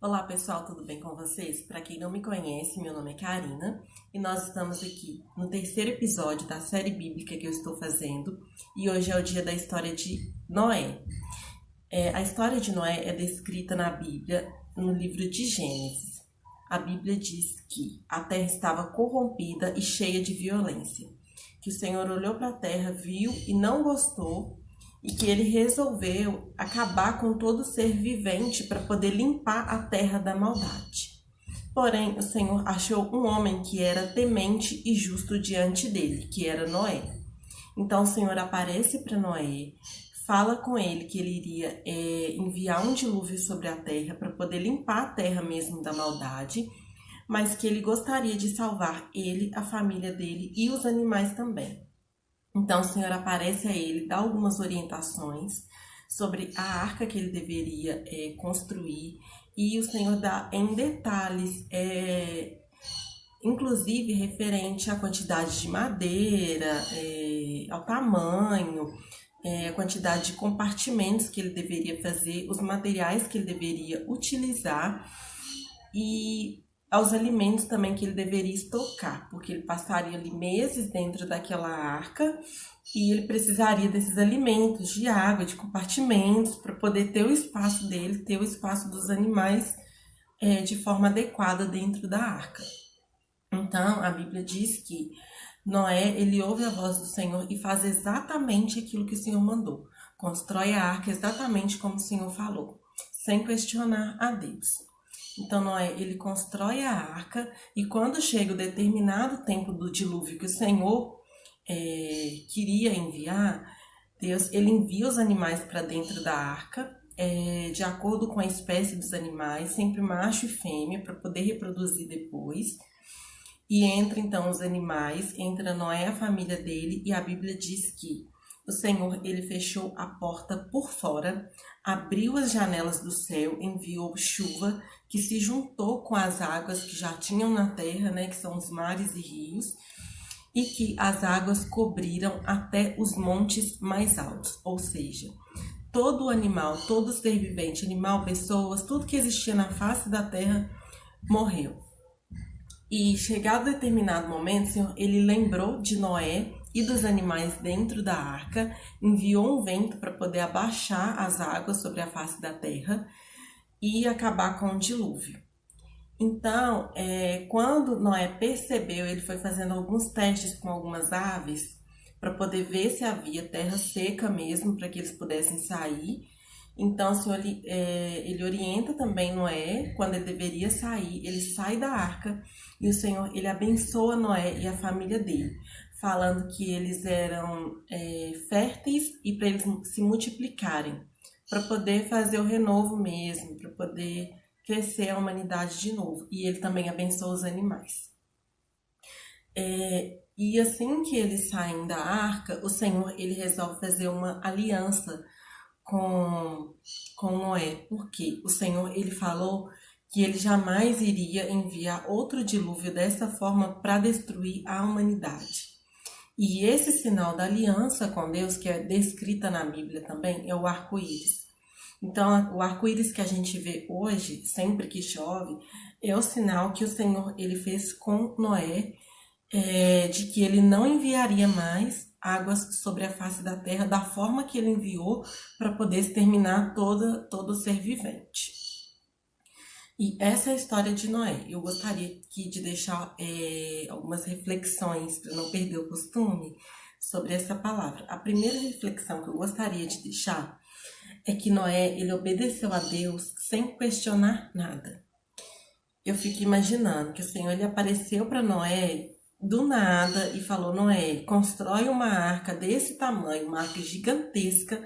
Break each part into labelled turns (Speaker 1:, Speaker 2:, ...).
Speaker 1: Olá pessoal, tudo bem com vocês? Para quem não me conhece, meu nome é Karina e nós estamos aqui no terceiro episódio da série bíblica que eu estou fazendo e hoje é o dia da história de Noé. A história de Noé é descrita na Bíblia, no livro de Gênesis. A Bíblia diz que a terra estava corrompida e cheia de violência, que o Senhor olhou para a terra, viu e não gostou, e que ele resolveu acabar com todo ser vivente para poder limpar a terra da maldade. Porém, o Senhor achou um homem que era temente e justo diante dele, que era Noé. Então o Senhor aparece para Noé, fala com ele que ele iria enviar um dilúvio sobre a terra para poder limpar a terra mesmo da maldade, mas que ele gostaria de salvar ele, a família dele e os animais também. Então o Senhor aparece a ele, dá algumas orientações sobre a arca que ele deveria construir, e o Senhor dá em detalhes, inclusive referente à quantidade de madeira, ao tamanho, a quantidade de compartimentos que ele deveria fazer, os materiais que ele deveria utilizar e aos alimentos também que ele deveria estocar, porque ele passaria ali meses dentro daquela arca e ele precisaria desses alimentos, de água, de compartimentos, para poder ter o espaço dele, ter o espaço dos animais de forma adequada dentro da arca. Então, a Bíblia diz que Noé, ele ouve a voz do Senhor e faz exatamente aquilo que o Senhor mandou. Constrói a arca exatamente como o Senhor falou, sem questionar a Deus. Então Noé, ele constrói a arca e quando chega o determinado tempo do dilúvio que o Senhor queria enviar, Deus, ele envia os animais para dentro da arca, de acordo com a espécie dos animais, sempre macho e fêmea, para poder reproduzir depois. E entra então os animais, entra Noé, a família dele, e a Bíblia diz que o Senhor, ele fechou a porta por fora, abriu as janelas do céu, enviou chuva que se juntou com as águas que já tinham na terra, né, que são os mares e rios, e que as águas cobriram até os montes mais altos, ou seja, todo animal, todo ser vivente, animal, pessoas, tudo que existia na face da terra morreu. E chegado determinado momento, o Senhor, ele lembrou de Noé e dos animais dentro da arca, enviou um vento para poder abaixar as águas sobre a face da terra e acabar com o dilúvio. Então, quando Noé percebeu, ele foi fazendo alguns testes com algumas aves para poder ver se havia terra seca mesmo, para que eles pudessem sair. Então, o Senhor, ele orienta também Noé, quando ele deveria sair, ele sai da arca e o Senhor, ele abençoa Noé e a família dele, falando que eles eram férteis e para eles se multiplicarem, para poder fazer o renovo mesmo, para poder crescer a humanidade de novo. E ele também abençoa os animais. E assim que eles saem da arca, o Senhor, ele resolve fazer uma aliança com Noé, porque o Senhor, ele falou que ele jamais iria enviar outro dilúvio dessa forma para destruir a humanidade. E esse sinal da aliança com Deus, que é descrita na Bíblia também, é o arco-íris. Então, o arco-íris que a gente vê hoje, sempre que chove, é o sinal que o Senhor, ele fez com Noé, de que ele não enviaria mais águas sobre a face da terra da forma que ele enviou para poder exterminar todo ser vivente. E essa é a história de Noé. Eu gostaria aqui de deixar algumas reflexões, para não perder o costume, sobre essa palavra. A primeira reflexão que eu gostaria de deixar é que Noé, ele obedeceu a Deus sem questionar nada. Eu fico imaginando que o Senhor, ele apareceu para Noé do nada e falou: Noé, constrói uma arca desse tamanho, uma arca gigantesca,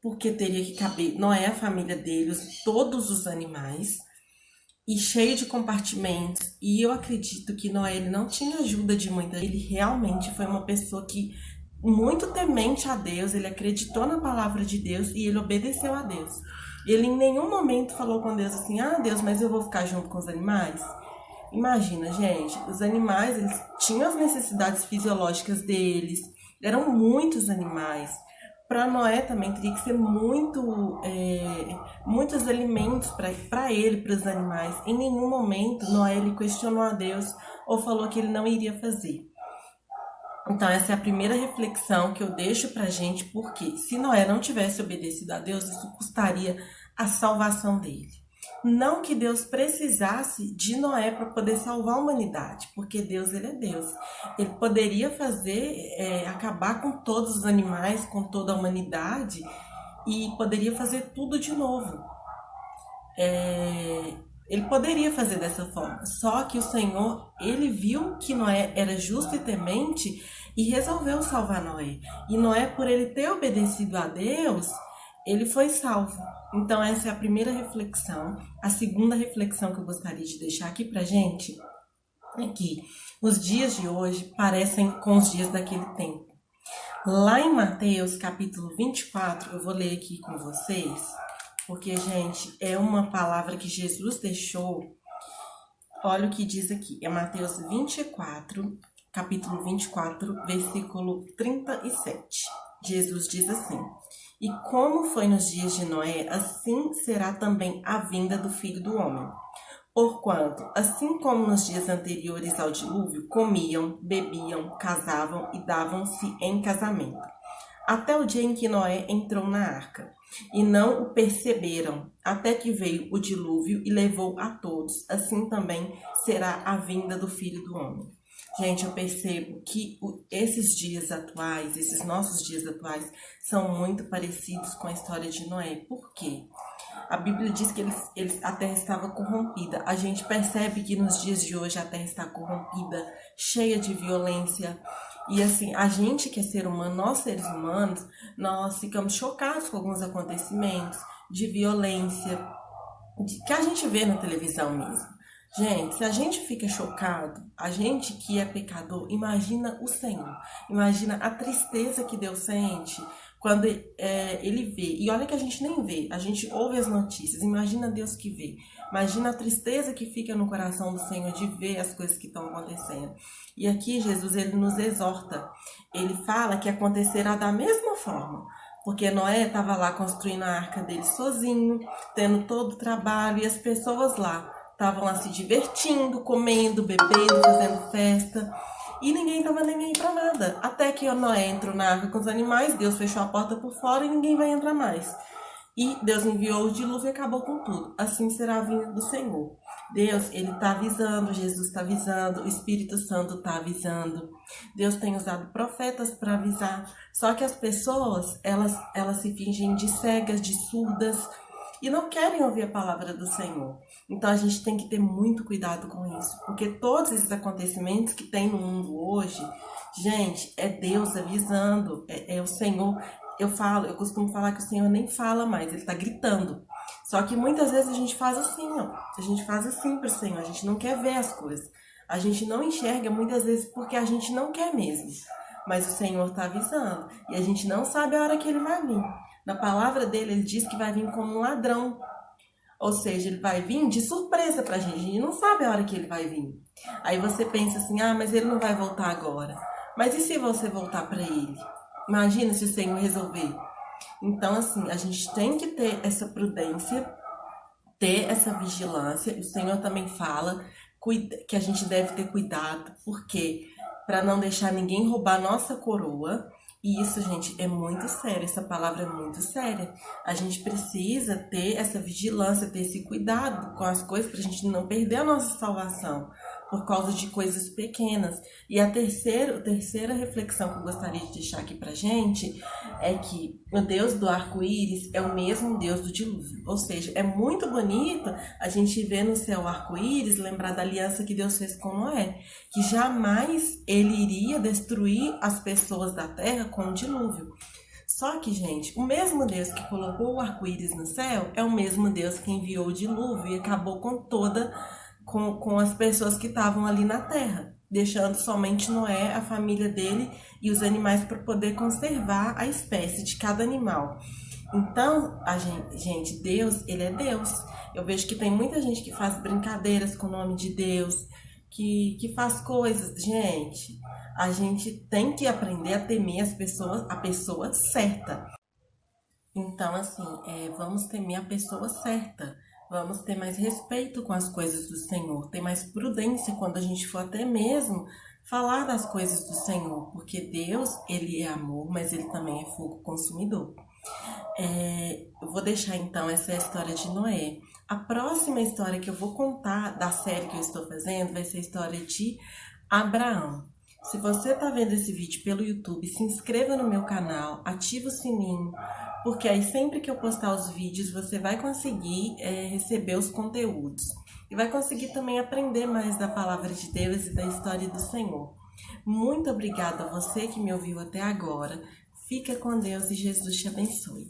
Speaker 1: porque teria que caber Noé, a família deles, todos os animais, e cheio de compartimentos. E eu acredito que Noé, ele não tinha ajuda de muita gente. Ele realmente foi uma pessoa que muito temente a Deus, ele acreditou na palavra de Deus e ele obedeceu a Deus. Ele em nenhum momento falou com Deus assim: ah, Deus, mas eu vou ficar junto com os animais? Imagina, gente, os animais, eles tinham as necessidades fisiológicas deles, eram muitos animais. Para Noé também teria que ser muitos alimentos para ele, para os animais. Em nenhum momento Noé ele questionou a Deus ou falou que ele não iria fazer. Então essa é a primeira reflexão que eu deixo para a gente, porque se Noé não tivesse obedecido a Deus, isso custaria a salvação dele. Não que Deus precisasse de Noé para poder salvar a humanidade, porque Deus ele é Deus. Ele poderia acabar com todos os animais, com toda a humanidade e poderia fazer tudo de novo. Ele poderia fazer dessa forma, só que o Senhor, ele viu que Noé era justo e temente e resolveu salvar Noé. E Noé, por ele ter obedecido a Deus, ele foi salvo. Então essa é a primeira reflexão. A segunda reflexão que eu gostaria de deixar aqui pra gente é que os dias de hoje parecem com os dias daquele tempo. Lá em Mateus capítulo 24, eu vou ler aqui com vocês, porque, gente, é uma palavra que Jesus deixou. Olha o que diz aqui, é Mateus 24, capítulo 24, versículo 37. Jesus diz assim: e como foi nos dias de Noé, assim será também a vinda do Filho do Homem. Porquanto, assim como nos dias anteriores ao dilúvio, comiam, bebiam, casavam e davam-se em casamento, até o dia em que Noé entrou na arca, e não o perceberam, até que veio o dilúvio e levou a todos. Assim também será a vinda do Filho do Homem. Gente, eu percebo que esses dias atuais, esses nossos dias atuais, são muito parecidos com a história de Noé. Por quê? A Bíblia diz que a terra estava corrompida. A gente percebe que nos dias de hoje a terra está corrompida, cheia de violência. E assim, a gente que é ser humano, nós seres humanos, nós ficamos chocados com alguns acontecimentos de violência, que a gente vê na televisão mesmo. Gente, se a gente fica chocado, a gente que é pecador, imagina o Senhor, imagina a tristeza que Deus sente quando ele vê. E olha que a gente nem vê, a gente ouve as notícias, imagina Deus que vê. Imagina a tristeza que fica no coração do Senhor de ver as coisas que estão acontecendo. E aqui Jesus, ele nos exorta, ele fala que acontecerá da mesma forma. Porque Noé estava lá construindo a arca dele sozinho, tendo todo o trabalho, e as pessoas lá estavam lá se divertindo, comendo, bebendo, fazendo festa. E ninguém estava nem aí para nada. Até que Noé entrou na arca com os animais, Deus fechou a porta por fora e ninguém vai entrar mais. E Deus enviou o dilúvio e acabou com tudo. Assim será a vinda do Senhor. Deus, ele está avisando, Jesus está avisando, o Espírito Santo está avisando. Deus tem usado profetas para avisar. Só que as pessoas, elas se fingem de cegas, de surdas, e não querem ouvir a palavra do Senhor. Então a gente tem que ter muito cuidado com isso, porque todos esses acontecimentos que tem no mundo hoje, gente, é Deus avisando, é o Senhor. Eu costumo falar que o Senhor nem fala mais, ele está gritando. Só que muitas vezes a gente faz assim, ó. A gente faz assim pro Senhor, a gente não quer ver as coisas. A gente não enxerga muitas vezes porque a gente não quer mesmo. Mas o Senhor está avisando e a gente não sabe a hora que ele vai vir. Na palavra dele, ele diz que vai vir como um ladrão. Ou seja, ele vai vir de surpresa pra gente. A gente não sabe a hora que ele vai vir. Aí você pensa assim, mas ele não vai voltar agora. Mas e se você voltar para ele? Imagina se o Senhor resolver. Então, assim, a gente tem que ter essa prudência, ter essa vigilância. O Senhor também fala que a gente deve ter cuidado. Por quê? Para não deixar ninguém roubar nossa coroa. E isso, gente, é muito sério, essa palavra é muito séria. A gente precisa ter essa vigilância, ter esse cuidado com as coisas para a gente não perder a nossa salvação por causa de coisas pequenas. E a terceira reflexão que eu gostaria de deixar aqui pra gente é que o Deus do arco-íris é o mesmo Deus do dilúvio. Ou seja, é muito bonito a gente ver no céu arco-íris, lembrar da aliança que Deus fez com Noé, que jamais ele iria destruir as pessoas da terra com o dilúvio. Só que, gente, o mesmo Deus que colocou o arco-íris no céu é o mesmo Deus que enviou o dilúvio e acabou com as pessoas que estavam ali na terra, deixando somente Noé, a família dele e os animais para poder conservar a espécie de cada animal. Então, gente, Deus, ele é Deus. Eu vejo que tem muita gente que faz brincadeiras com o nome de Deus, que faz coisas. Gente, a gente tem que aprender a temer a pessoa certa. Então, assim, vamos temer a pessoa certa. Vamos ter mais respeito com as coisas do Senhor, ter mais prudência quando a gente for até mesmo falar das coisas do Senhor, porque Deus, ele é amor, mas ele também é fogo consumidor. Eu vou deixar então essa história de Noé. A próxima história que eu vou contar da série que eu estou fazendo vai ser a história de Abraão. Se você está vendo esse vídeo pelo YouTube, se inscreva no meu canal, ative o sininho, porque aí sempre que eu postar os vídeos você vai conseguir receber os conteúdos. E vai conseguir também aprender mais da palavra de Deus e da história do Senhor. Muito obrigada a você que me ouviu até agora. Fica com Deus e Jesus te abençoe.